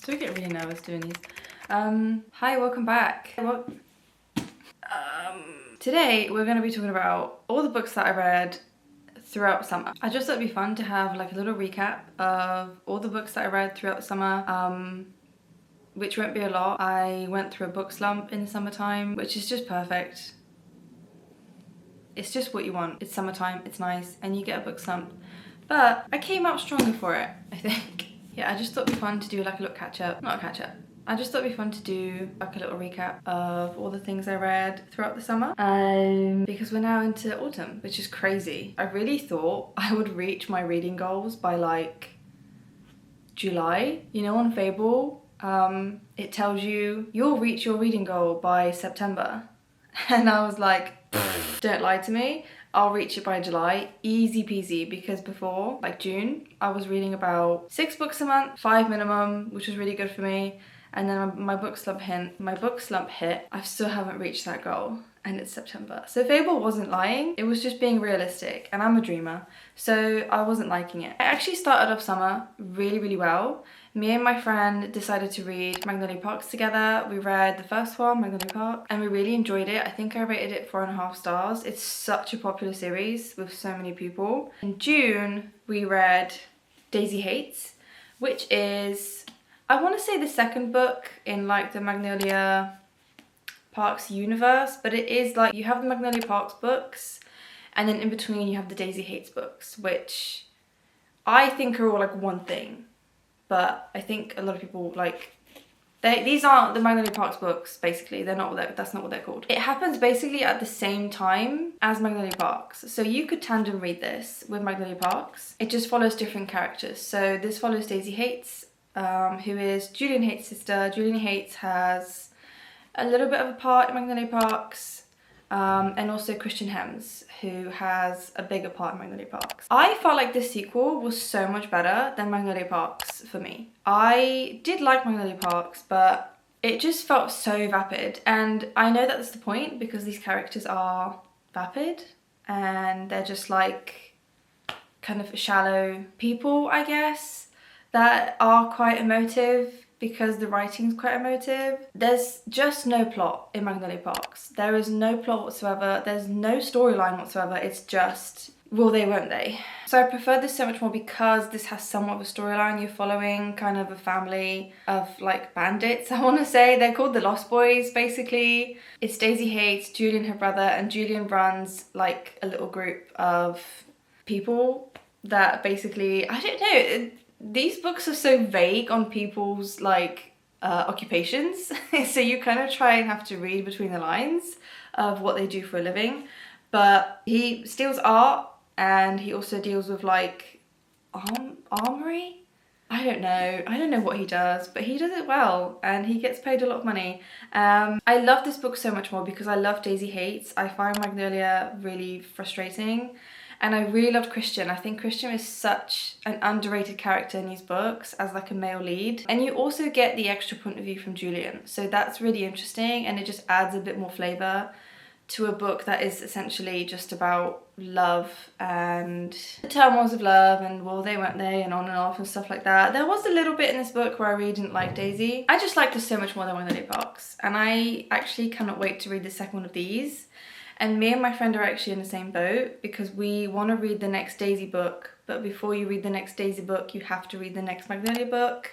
Do I get really nervous doing these? Hi, welcome back. Today we're going to be talking about all the books that I read throughout summer. I just thought it'd be fun to have like a little recap of all the books that I read throughout the summer, which won't be a lot. I went through a book slump in the summertime, which is just perfect. It's just what you want. It's summertime, it's nice, and you get a book slump. But I came out stronger for it, I think. Yeah, I just thought it'd be fun to do like a little catch-up. Not a catch-up. I just thought it'd be fun to do like a little recap of all the things I read throughout the summer. Because we're now into autumn, which is crazy. I really thought I would reach my reading goals by like July. You know, on Fable, it tells you you'll reach your reading goal by September. And I was like, don't lie to me. I'll reach it by July, easy peasy, because before, like June, I was reading about 6 books a month, 5 minimum, which was really good for me. And then my book slump hit. I still haven't reached that goal, and it's September. So Fable wasn't lying, it was just being realistic, and I'm a dreamer, so I wasn't liking it. I actually started off summer really, really well. Me and my friend decided to read Magnolia Parks together. We read the first one, Magnolia Park, and we really enjoyed it. I think I rated it 4.5 stars. It's such a popular series with so many people. In June, we read Daisy Hates, which is, I want to say, the second book in like the Magnolia Parks universe, but it is like you have the Magnolia Parks books, and then in between you have the Daisy Hates books, which I think are all like one thing. But I think a lot of people like, these aren't the Magnolia Parks books, basically. That's not what they're called. It happens basically at the same time as Magnolia Parks. So you could tandem read this with Magnolia Parks. It just follows different characters. So this follows Daisy Hates, who is Julian Hates' sister. Julian Hates has a little bit of a part in Magnolia Parks. And also Christian Hems, who has a bigger part in Magnolia Parks. I felt like this sequel was so much better than Magnolia Parks for me. I did like Magnolia Parks, but it just felt so vapid. And I know that that's the point, because these characters are vapid and they're just like kind of shallow people, I guess, that are quite emotive, because the writing's quite emotive. There's just no plot in Magnolia Parks. There is no plot whatsoever. There's no storyline whatsoever. It's just, will they, won't they? So I prefer this so much more because this has somewhat of a storyline. You're following kind of a family of like bandits, I want to say. They're called the Lost Boys, basically. It's Daisy Hates, Julian, her brother, and Julian runs like a little group of people that basically, I don't know, these books are so vague on people's like occupations. So you kind of try and have to read between the lines of what they do for a living. But he steals art, and he also deals with like armory. I don't know what he does, but he does it well, and he gets paid a lot of money. I love this book so much more because I love Daisy Hates. I find Magnolia really frustrating. And I really loved Christian. I think Christian is such an underrated character in these books as like a male lead. And you also get the extra point of view from Julian. So that's really interesting, and it just adds a bit more flavour to a book that is essentially just about love and the turmoils of love and will they, won't they, and on and off and stuff like that. There was a little bit in this book where I really didn't like Daisy. I just liked her so much more than Magnolia Parks. And I actually cannot wait to read the second one of these. And me and my friend are actually in the same boat, because we want to read the next Daisy book, but before you read the next Daisy book, you have to read the next Magnolia book,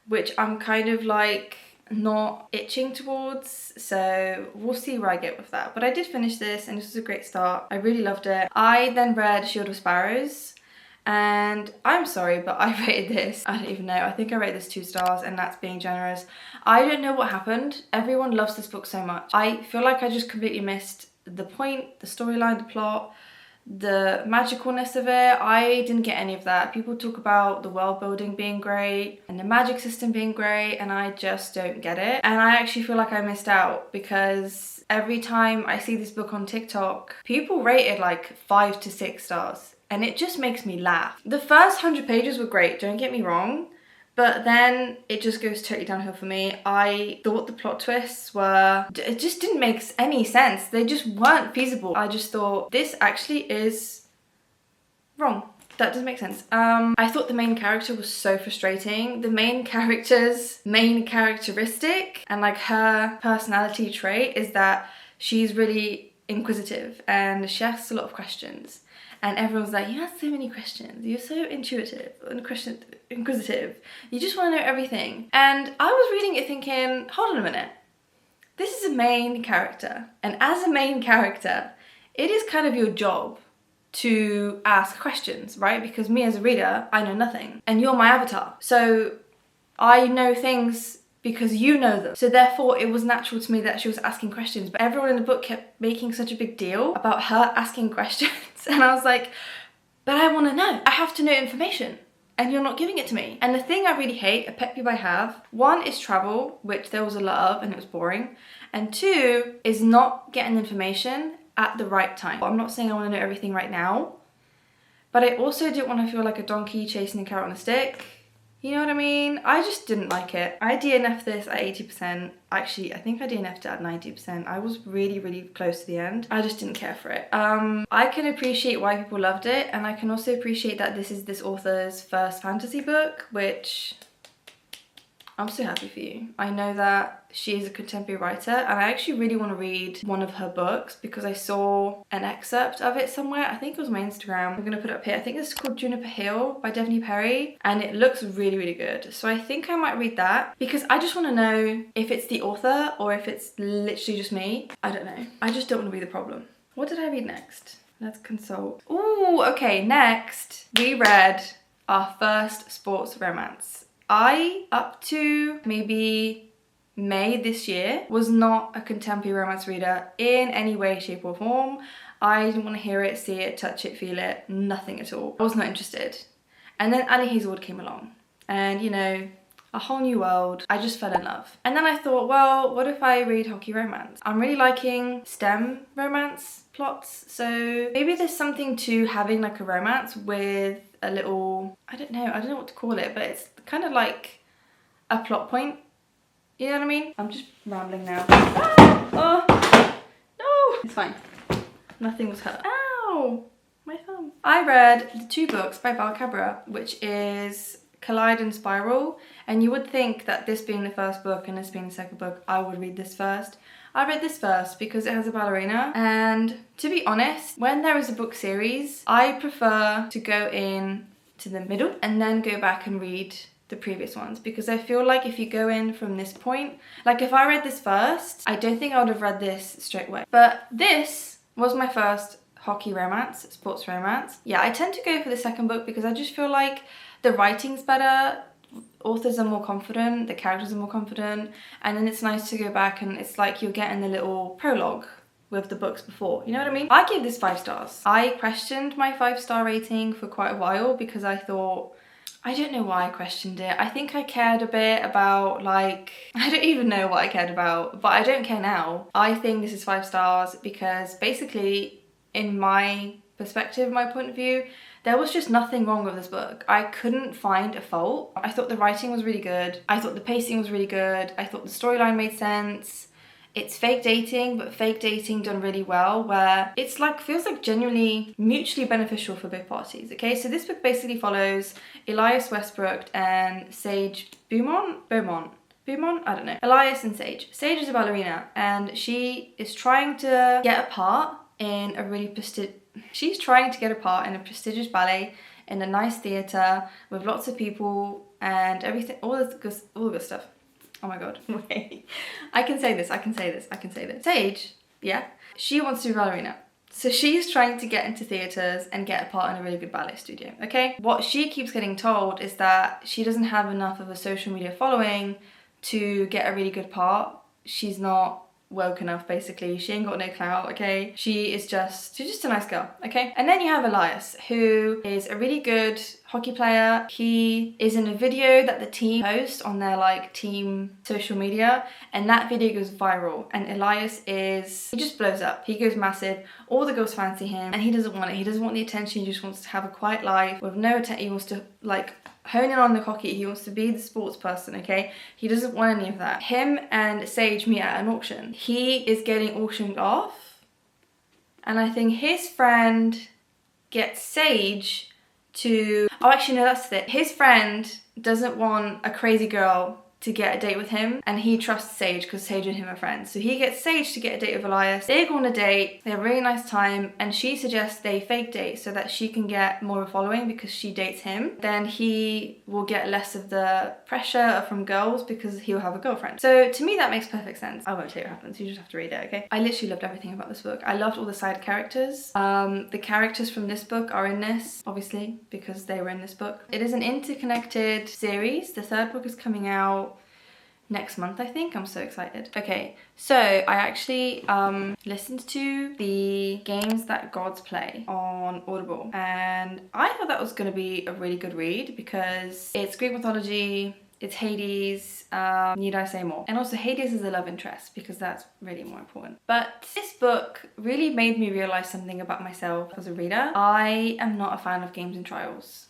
which I'm kind of like not itching towards, so we'll see where I get with that. But I did finish this, and this was a great start. I really loved it. I then read Shield of Sparrows, and I'm sorry, but I rated this, I don't even know, I think I rated this 2 stars, and that's being generous. I don't know what happened. Everyone loves this book so much. I feel like I just completely missed the point, the storyline, the plot, the magicalness of it. I didn't get any of that. People talk about the world building being great and the magic system being great, and I just don't get it. And I actually feel like I missed out, because every time I see this book on TikTok, people rate it like 5 to 6 stars, and it just makes me laugh. The first 100 pages were great, don't get me wrong, but then it just goes totally downhill for me. I thought the plot twists were, it just didn't make any sense. They just weren't feasible. I just thought this actually is wrong. That does make sense. I thought the main character was so frustrating. The main character's main characteristic and like her personality trait is that she's really inquisitive and she asks a lot of questions. And everyone's like, you ask so many questions. You're so intuitive and inquisitive. You just want to know everything. And I was reading it thinking, hold on a minute. This is a main character. And as a main character, it is kind of your job to ask questions, right? Because me as a reader, I know nothing. And you're my avatar. So I know things because you know them. So therefore it was natural to me that she was asking questions. But everyone in the book kept making such a big deal about her asking questions. And I was like, but I want to know. I have to know information. And you're not giving it to me. And the thing I really hate, a pet peeve I have, one is travel, which there was a lot of and it was boring. And two is not getting information at the right time. I'm not saying I want to know everything right now, but I also didn't want to feel like a donkey chasing a carrot on a stick. You know what I mean? I just didn't like it. I DNF'd this at 80%. Actually, I think I DNF'd it at 90%. I was really, really close to the end. I just didn't care for it. I can appreciate why people loved it, and I can also appreciate that this is this author's first fantasy book, which I'm so happy for you. I know that she is a contemporary writer and I actually really want to read one of her books because I saw an excerpt of it somewhere. I think it was my Instagram. I'm going to put it up here. I think this is called Juniper Hill by Devney Perry and it looks really, really good. So I think I might read that because I just want to know if it's the author or if it's literally just me. I don't know. I just don't want to be the problem. What did I read next? Let's consult. Ooh, okay, next we read our first sports romance. I, up to maybe May this year, was not a contemporary romance reader in any way, shape or form. I didn't want to hear it, see it, touch it, feel it, nothing at all. I was not interested. And then Ali Hazelwood came along and, you know, a whole new world. I just fell in love. And then I thought, well, what if I read hockey romance? I'm really liking STEM romance plots. So maybe there's something to having like a romance with a little, I don't know what to call it, but it's kind of like a plot point. You know what I mean? I'm just rambling now. Ah! Oh, no! It's fine. Nothing was hurt. Ow! My thumb. I read the two books by Bal Cabra, which is Collide and Spiral, and you would think that this being the first book and this being the second book, I would read this first. I read this first because it has a ballerina, and to be honest, when there is a book series, I prefer to go in to the middle and then go back and read the previous ones because I feel like if you go in from this point, like if I read this first, I don't think I would have read this straight away. But this was my first hockey romance, sports romance. Yeah, I tend to go for the second book because I just feel like the writing's better, authors are more confident, the characters are more confident, and then it's nice to go back and it's like you're getting the little prologue with the books before, you know what I mean? I give this 5 stars. I questioned my 5-star rating for quite a while because I thought, I don't know why I questioned it. I think I cared a bit about like, I don't even know what I cared about, but I don't care now. I think this is 5 stars because basically in my perspective, my point of view, there was just nothing wrong with this book. I couldn't find a fault. I thought the writing was really good. I thought the pacing was really good. I thought the storyline made sense. It's fake dating, but fake dating done really well, where it's like, feels like genuinely mutually beneficial for both parties, okay? So this book basically follows Elias Westbrook and Sage Beaumont? I don't know. Elias and Sage. Sage is a ballerina and she is trying to get a part in a really prestigious ballet in a nice theatre with lots of people and everything, all the good stuff. Oh my god, wait. I can say this. Sage, yeah, she wants to be a ballerina. So she's trying to get into theatres and get a part in a really good ballet studio, okay? What she keeps getting told is that she doesn't have enough of a social media following to get a really good part. She's not woke enough, basically. She ain't got no clout, okay? She's just a nice girl, okay? And then you have Elias, who is a really good hockey player. He is in a video that the team posts on their like team social media, and that video goes viral, and Elias he just blows up. He goes massive. All the girls fancy him and he doesn't want it. He doesn't want the attention. He just wants to have a quiet life with no attention. He wants to like hone in on the hockey. He wants to be the sports person, okay? He doesn't want any of that. Him and Sage meet at an auction. He is getting auctioned off, and I think his friend gets Sage to, oh actually no, that's it. His friend doesn't want a crazy girl to get a date with him, and he trusts Sage because Sage and him are friends. So he gets Sage to get a date with Elias. They go on a date, they have a really nice time, and she suggests they fake date so that she can get more of a following because she dates him. Then he will get less of the pressure from girls because he'll have a girlfriend. So to me that makes perfect sense. I won't tell you what happens, you just have to read it, okay? I literally loved everything about this book. I loved all the side characters. The characters from this book are in this, obviously, because they were in this book. It is an interconnected series. The third book is coming out next month, I think. I'm so excited. Okay, so I actually listened to the Games That Gods Play on Audible, and I thought that was going to be a really good read because it's Greek mythology, it's Hades, need I say more? And also Hades is a love interest because that's really more important. But this book really made me realize something about myself as a reader. I am not a fan of games and trials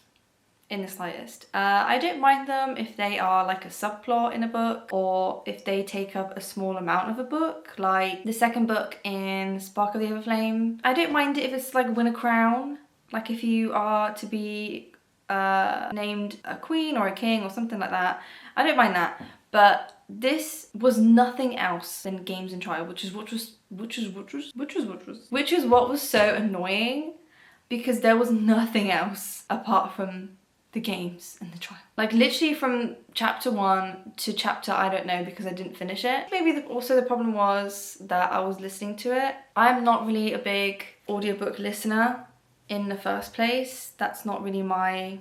in the slightest. I don't mind them if they are like a subplot in a book or if they take up a small amount of a book, like the second book in Spark of the Everflame. I don't mind it if it's like win a crown, like if you are to be named a queen or a king or something like that. I don't mind that, but this was nothing else than games and trial, which is what was so annoying, because there was nothing else apart from the games and the trial. Like literally from chapter 1 to chapter I don't know, because I didn't finish it. Maybe also the problem was that I was listening to it. I'm not really a big audiobook listener in the first place. That's not really my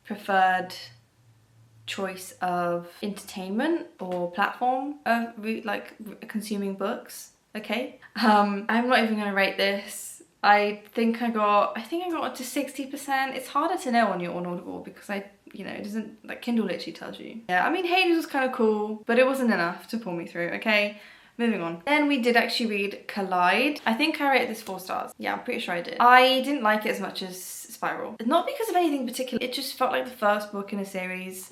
preferred choice of entertainment or platform of consuming books, okay? I'm not even gonna rate this. I think I got up to 60%. It's harder to know on Audible because it doesn't, like, Kindle literally tells you. Yeah, I mean, Hades was kind of cool, but it wasn't enough to pull me through, okay? Moving on. Then we did actually read Collide. I think I rated this 4 stars. Yeah, I'm pretty sure I did. I didn't like it as much as Spiral. Not because of anything particular, it just felt like the first book in a series,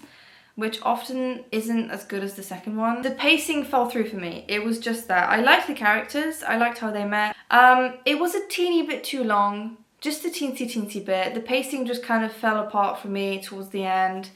which often isn't as good as the second one. The pacing fell through for me. It was just that. I liked the characters, I liked how they met. It was a teeny bit too long, just a teensy bit. The pacing just kind of fell apart for me towards the end.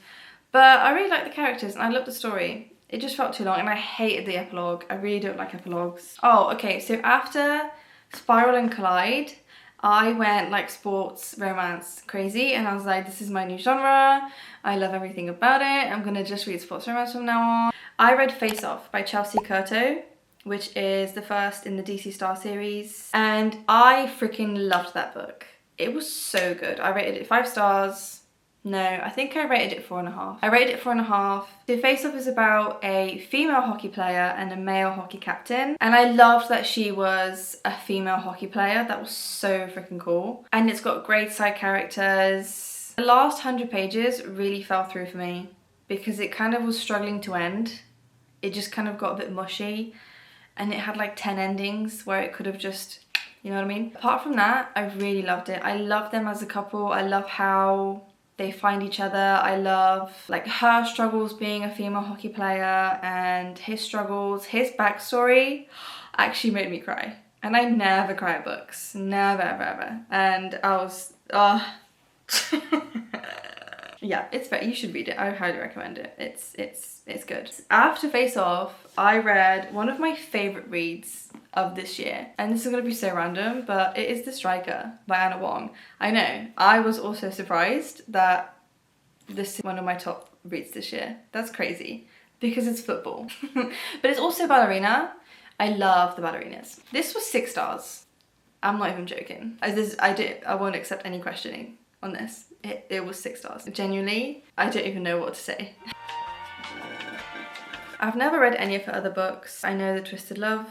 But I really liked the characters and I loved the story. It just felt too long and I hated the epilogue. I really don't like epilogues. Oh, okay, so after Spiral and Collide, I went like sports romance crazy and I was like, this is my new genre. I love everything about it. I'm gonna just read sports romance from now on. I read Face Off by Chelsea Curto, which is the first in the DC Star series. And I freaking loved that book. It was so good. I rated it 5 stars. No, I think I rated it 4.5. I rated it 4.5. So Face Off is about a female hockey player and a male hockey captain. And I loved that she was a female hockey player. That was so freaking cool. And it's got great side characters. The last 100 pages really fell through for me because it kind of was struggling to end. It just kind of got a bit mushy and it had like 10 endings where it could have just, you know what I mean? Apart from that, I really loved it. I love them as a couple. I love how they find each other. I love like her struggles being a female hockey player and his struggles. His backstory actually made me cry. And I never cry at books. Never, ever, ever. And I was, yeah, it's fair. You should read it. I highly recommend it. It's good. After Face Off, I read one of my favorite reads of this year. And this is gonna be so random, but it is The Striker by Anna Wong. I know, I was also surprised that this is one of my top reads this year. That's crazy, because it's football. But it's also ballerina. I love the ballerinas. This was 6 stars. I'm not even joking. I won't accept any questioning on this. It was 6 stars. Genuinely, I don't even know what to say. I've never read any of her other books. I know the Twisted Love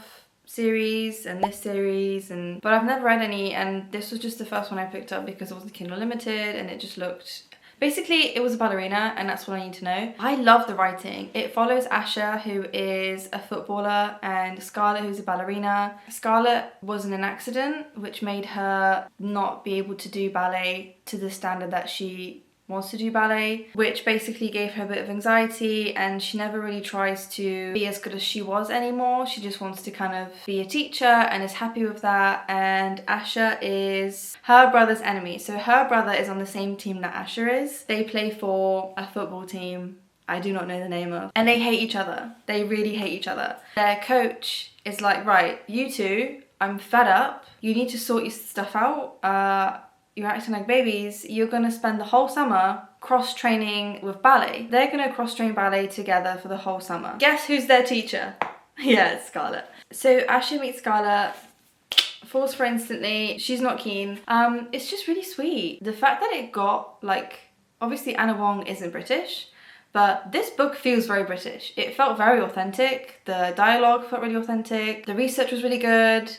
series and this series, but I've never read any, and this was just the first one I picked up because it wasn't Kindle Limited and it just looked... Basically, it was a ballerina and that's what I need to know. I love the writing. It follows Asha, who is a footballer, and Scarlett, who's a ballerina. Scarlett was in an accident which made her not be able to do ballet to the standard that she wants to do ballet, which basically gave her a bit of anxiety, and she never really tries to be as good as she was anymore. She just wants to kind of be a teacher and is happy with that. And Asher is her brother's enemy. So her brother is on the same team that Asher is. They play for a football team I do not know the name of. And they hate each other. They really hate each other. Their coach is like, right, you two, I'm fed up. You need to sort your stuff out. You're acting like babies. You're gonna spend the whole summer cross-training with ballet. They're gonna cross-train ballet together for the whole summer. Guess who's their teacher? Yeah, it's Scarlett. So Asher meets Scarlett, falls for her instantly. She's not keen. It's just really sweet. The fact that it got, like, obviously Anna Wong isn't British, but this book feels very British. It felt very authentic. The dialogue felt really authentic. The research was really good.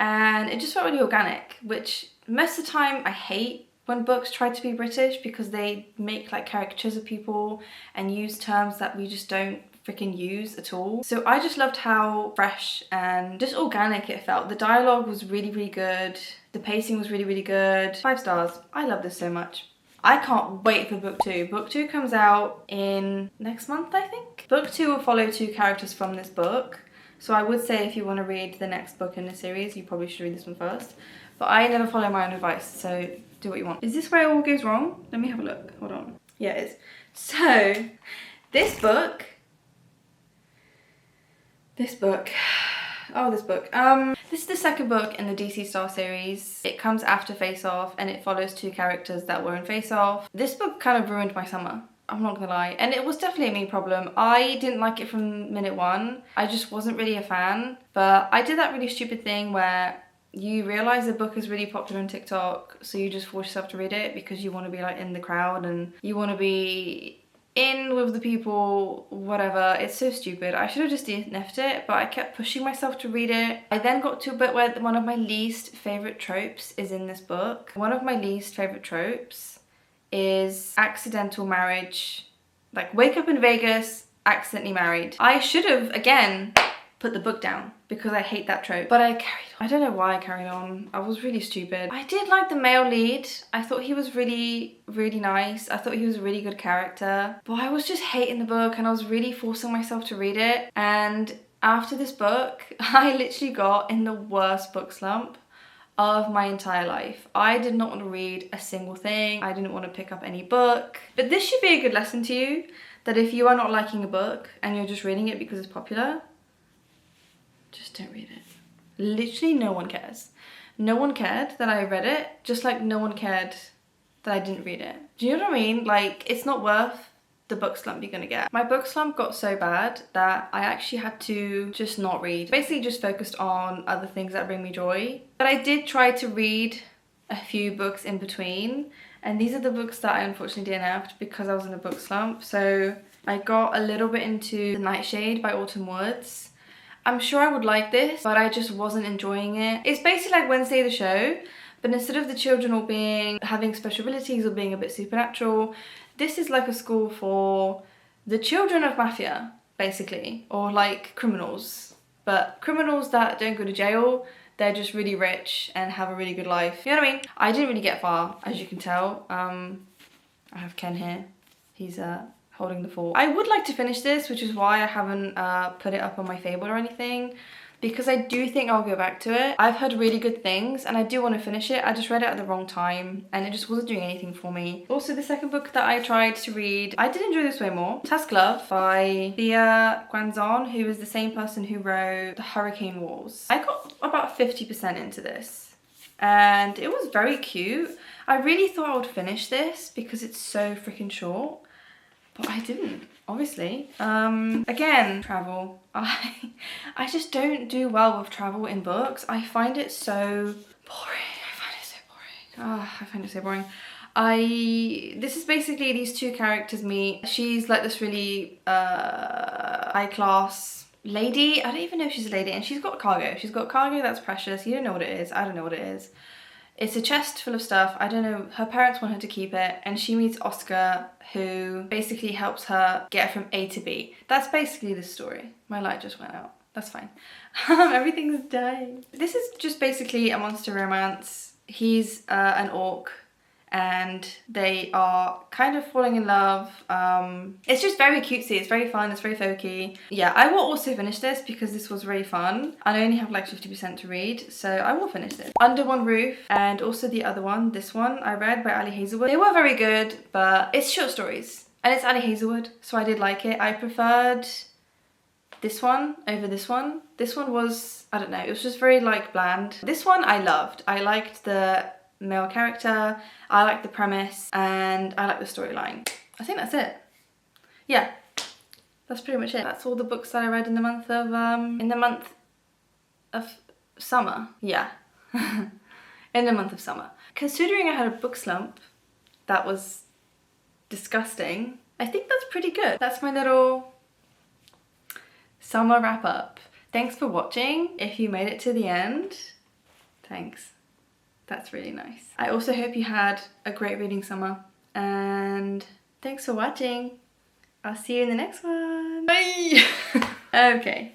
And it just felt really organic, which most of the time I hate when books try to be British because they make like caricatures of people and use terms that we just don't freaking use at all. So I just loved how fresh and just organic it felt. The dialogue was really, really good. The pacing was really, really good. 5 stars. I love this so much. I can't wait for book 2. Book 2 comes out in next month, I think. Book 2 will follow 2 characters from this book. So I would say if you want to read the next book in the series, you probably should read this one first. But I never follow my own advice, so do what you want. Is this where it all goes wrong? Let me have a look. Hold on. Yeah, it is. So, this book. This is the second book in the DC Star series. It comes after Face Off and it follows 2 characters that were in Face Off. This book kind of ruined my summer. I'm not gonna lie. And it was definitely a me problem. I didn't like it from minute 1. I just wasn't really a fan. But I did that really stupid thing where you realise a book is really popular on TikTok, so you just force yourself to read it because you want to be like in the crowd and you want to be in with the people, whatever. It's so stupid. I should have just DNF'd it, but I kept pushing myself to read it. I then got to a bit where one of my least favourite tropes is in this book. One of my least favourite tropes is accidental marriage. Like, wake up in Vegas, accidentally married. I should have, again, put the book down because I hate that trope. But I carried on. I don't know why I carried on. I was really stupid. I did like the male lead. I thought he was really, really nice. I thought he was a really good character. But I was just hating the book and I was really forcing myself to read it. And after this book, I literally got in the worst book slump of my entire life. I did not want to read a single thing. I didn't want to pick up any book. But this should be a good lesson to you, that if you are not liking a book and you're just reading it because it's popular, just don't read it. Literally no one cares. No one cared that I read it, just like no one cared that I didn't read it. Do you know what I mean? Like, it's not worth the book slump you're gonna get. My book slump got so bad that I actually had to just not read. Basically just focused on other things that bring me joy. But I did try to read a few books in between, and these are the books that I unfortunately DNF'd because I was in a book slump. So I got a little bit into The Nightshade by Autumn Woods. I'm sure I would like this, but I just wasn't enjoying it. It's basically like Wednesday the Show, but instead of the children all having special abilities or being a bit supernatural, this is like a school for the children of mafia, basically, or like criminals. But criminals that don't go to jail, they're just really rich and have a really good life. You know what I mean? I didn't really get far, as you can tell. I have Ken here. He's holding the fort. I would like to finish this, which is why I haven't put it up on my Fable or anything, because I do think I'll go back to it. I've heard really good things and I do want to finish it. I just read it at the wrong time and it just wasn't doing anything for me. Also, the second book that I tried to read, I did enjoy this way more. Tusk Love by Thea Guanzon, who is the same person who wrote The Hurricane Wars. I got about 50% into this and it was very cute. I really thought I would finish this because it's so freaking short, but I didn't, obviously. Again, travel. I just don't do well with travel in books. I find it so boring. I find it so boring. This is basically these 2 characters meet. She's like this really high class lady. I don't even know if she's a lady, and she's got cargo. She's got cargo that's precious. You don't know what it is. I don't know what it is. It's a chest full of stuff. I don't know. Her parents want her to keep it, and she meets Oscar, who basically helps her get from A to B. That's basically the story. My light just went out. That's fine. Everything's dying. This is just basically a monster romance. He's an orc, and they are kind of falling in love. It's just very cutesy, it's very fun, it's very folky. Yeah, I will also finish this because this was really fun. I only have like 50% to read, so I will finish this. Under One Roof, and also the other one, this one I read by Ali Hazelwood. They were very good, but it's short stories and it's Ali Hazelwood, so I did like it. I preferred this one over this one. This one was, I don't know, it was just very like bland. This one I loved. I liked the male character, I liked the premise, and I liked the storyline. I think that's it. Yeah, that's pretty much it. That's all the books that I read in the month of summer. Yeah, in the month of summer. Considering I had a book slump that was disgusting, I think that's pretty good. That's my little summer wrap up. Thanks for watching. If you made it to the end, thanks. That's really nice. I also hope you had a great reading summer, and thanks for watching. I'll see you in the next one. Bye. Okay.